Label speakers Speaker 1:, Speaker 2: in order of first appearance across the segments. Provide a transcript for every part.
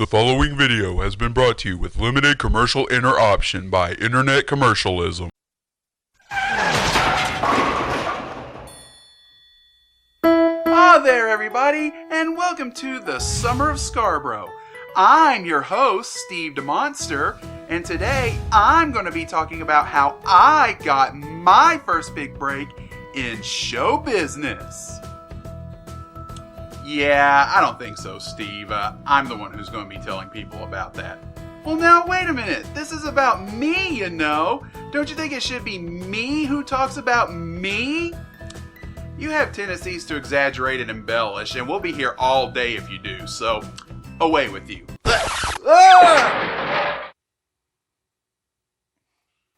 Speaker 1: The following video has been brought to you with limited commercial interruption by Internet Commercialism.
Speaker 2: Hi there, everybody, and welcome to the Summer of Scarborough. I'm your host, Steve DeMonster, and today I'm going to be talking about how I got my first big break in show business. Yeah, I don't think so, Steve. I'm the one who's going to be telling people about that. Well, now, wait a minute. This is about me, you know. Don't you think it should be me who talks about me? You have tendencies to exaggerate and embellish, and we'll be here all day if you do, so away with you.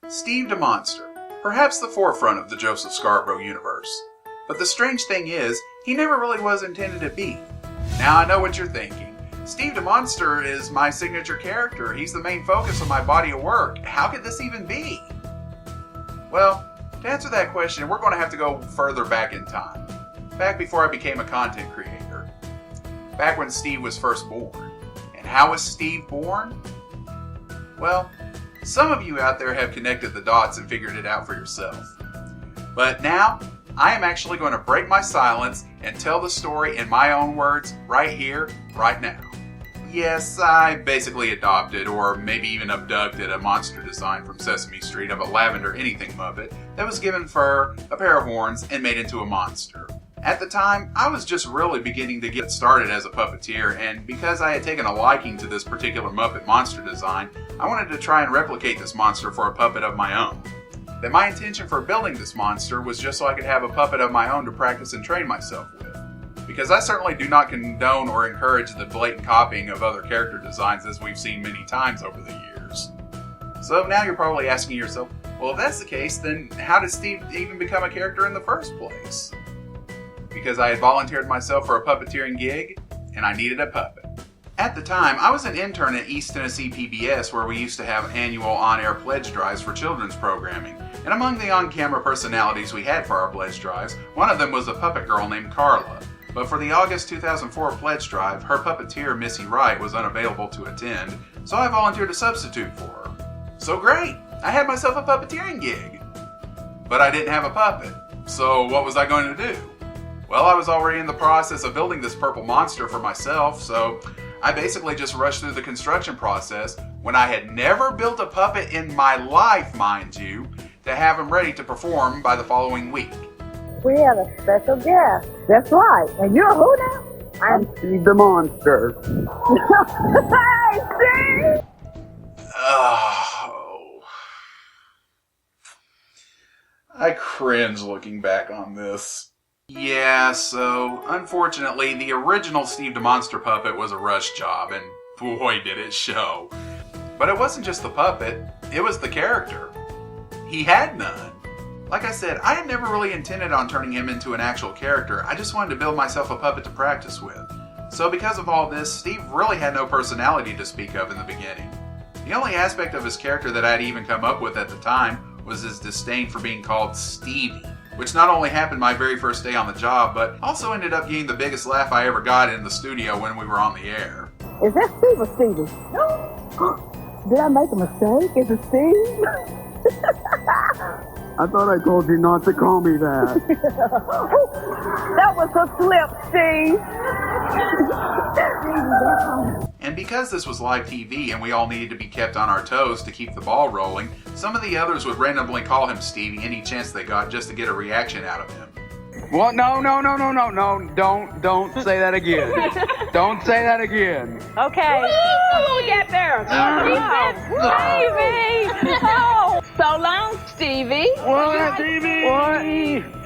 Speaker 2: Steve DeMonster, perhaps the forefront of the Joseph Scarborough universe. But the strange thing is, he never really was intended to be. Now I know what you're thinking. Steve DeMonster is my signature character. He's the main focus of my body of work. How could this even be? Well, to answer that question, we're going to have to go further back in time. Back before I became a content creator. Back when Steve was first born. And how was Steve born? Well, some of you out there have connected the dots and figured it out for yourself. But now, I am actually going to break my silence and tell the story in my own words right here, right now. Yes, I basically adopted, or maybe even abducted, a monster design from Sesame Street of a lavender anything Muppet that was given fur, a pair of horns, and made into a monster. At the time, I was just really beginning to get started as a puppeteer, and because I had taken a liking to this particular Muppet monster design, I wanted to try and replicate this monster for a puppet of my own. That my intention for building this monster was just so I could have a puppet of my own to practice and train myself with. Because I certainly do not condone or encourage the blatant copying of other character designs as we've seen many times over the years. So now you're probably asking yourself, well, if that's the case, then how did Steve even become a character in the first place? Because I had volunteered myself for a puppeteering gig, and I needed a puppet. At the time, I was an intern at East Tennessee PBS, where we used to have annual on-air pledge drives for children's programming. And among the on-camera personalities we had for our pledge drives, one of them was a puppet girl named Carla. But for the August 2004 pledge drive, her puppeteer, Missy Wright, was unavailable to attend, so I volunteered a substitute for her. So great! I had myself a puppeteering gig. But I didn't have a puppet, so what was I going to do? Well, I was already in the process of building this purple monster for myself, so I basically just rushed through the construction process when I had never built a puppet in my life, mind you, to have him ready to perform by the following week.
Speaker 3: We have a special guest. That's right. And you're who now?
Speaker 4: I'm Steve the Monster.
Speaker 3: Hey, Steve!
Speaker 2: Oh. I cringe looking back on this. Yeah, so, unfortunately, the original Steve the Monster puppet was a rush job, and boy did it show. But it wasn't just the puppet, it was the character. He had none. Like I said, I had never really intended on turning him into an actual character, I just wanted to build myself a puppet to practice with. So because of all this, Steve really had no personality to speak of in the beginning. The only aspect of his character that I'd even come up with at the time was his disdain for being called Stevie. Which not only happened my very first day on the job, but also ended up getting the biggest laugh I ever got in the studio when we were on the air.
Speaker 3: Is that Steve or Stevie? Did I make a mistake? Is it Steve?
Speaker 4: I thought I told you not to call me that.
Speaker 3: That was a slip, Steve.
Speaker 2: And because this was live TV and we all needed to be kept on our toes to keep the ball rolling, some of the others would randomly call him Stevie any chance they got just to get a reaction out of him.
Speaker 4: What? No. Don't say that again. Don't say that again.
Speaker 5: Okay. Woo! Get there. Stevie! Oh, so long, Stevie.
Speaker 4: What? Stevie? What?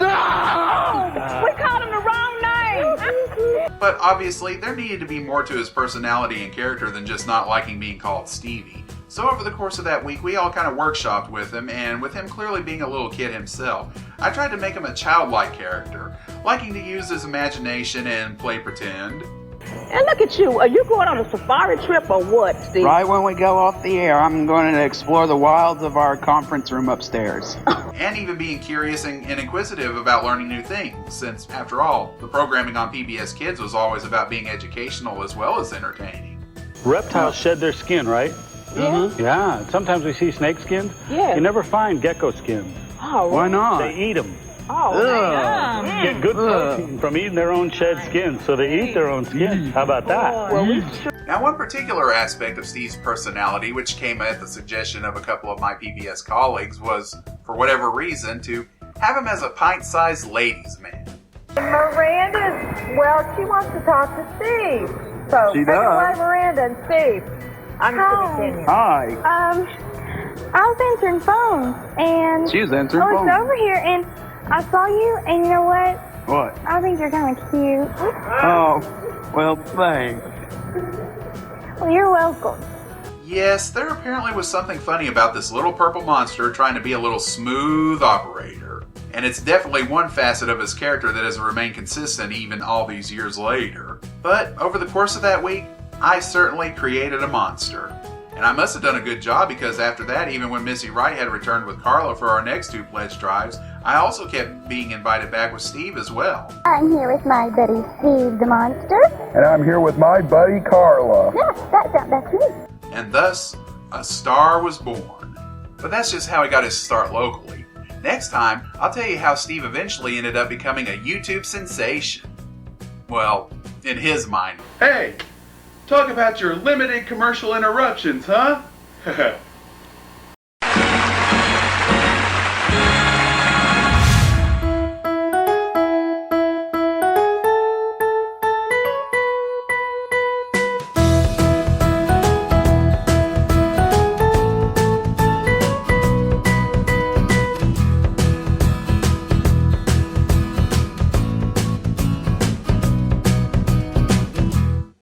Speaker 5: Oh, we called him the wrong name.
Speaker 2: But obviously, there needed to be more to his personality and character than just not liking being called Stevie. So over the course of that week, we all kind of workshopped with him, and with him clearly being a little kid himself, I tried to make him a childlike character, liking to use his imagination and play pretend.
Speaker 5: And look at you. Are you going on a safari trip or what, Steve?
Speaker 4: Right when we go off the air, I'm going to explore the wilds of our conference room upstairs.
Speaker 2: And even being curious and inquisitive about learning new things, since, after all, the programming on PBS Kids was always about being educational as well as entertaining.
Speaker 6: Reptiles shed their skin, right?
Speaker 5: Yeah.
Speaker 6: Yeah. Sometimes we see snake skins.
Speaker 5: Yeah.
Speaker 6: You never find gecko skins.
Speaker 5: Oh,
Speaker 4: Why not?
Speaker 6: They eat them.
Speaker 5: Oh,
Speaker 6: Get good protein from eating their own shed skin, so they eat their own skin. How about that?
Speaker 5: well, we
Speaker 2: Now, one particular aspect of Steve's personality, which came at the suggestion of a couple of my PBS colleagues, was, for whatever reason, to have him as a pint-sized ladies' man.
Speaker 7: Miranda, well, she wants to talk to Steve. So,
Speaker 4: She
Speaker 7: take it
Speaker 4: does.
Speaker 7: away, Miranda and Steve. I'm just going to continue.
Speaker 4: Hi.
Speaker 8: I was answering phones, and
Speaker 4: She's answering
Speaker 8: I was
Speaker 4: phone.
Speaker 8: over here, and I saw you, and you know what?
Speaker 4: What?
Speaker 8: I think you're kind of cute.
Speaker 4: Oh, well, thanks.
Speaker 8: Well, you're welcome.
Speaker 2: Yes, there apparently was something funny about this little purple monster trying to be a little smooth operator. And it's definitely one facet of his character that has remained consistent even all these years later. But over the course of that week, I certainly created a monster. And I must have done a good job because after that, even when Missy Wright had returned with Carla for our next 2 pledge drives, I also kept being invited back with Steve as well.
Speaker 8: I'm here with my buddy Steve the Monster.
Speaker 9: And I'm here with my buddy Carla.
Speaker 8: Yeah, that's me.
Speaker 2: And thus, a star was born. But that's just how he got his start locally. Next time, I'll tell you how Steve eventually ended up becoming a YouTube sensation. Well, in his mind.
Speaker 10: Hey, talk about your limited commercial interruptions, huh?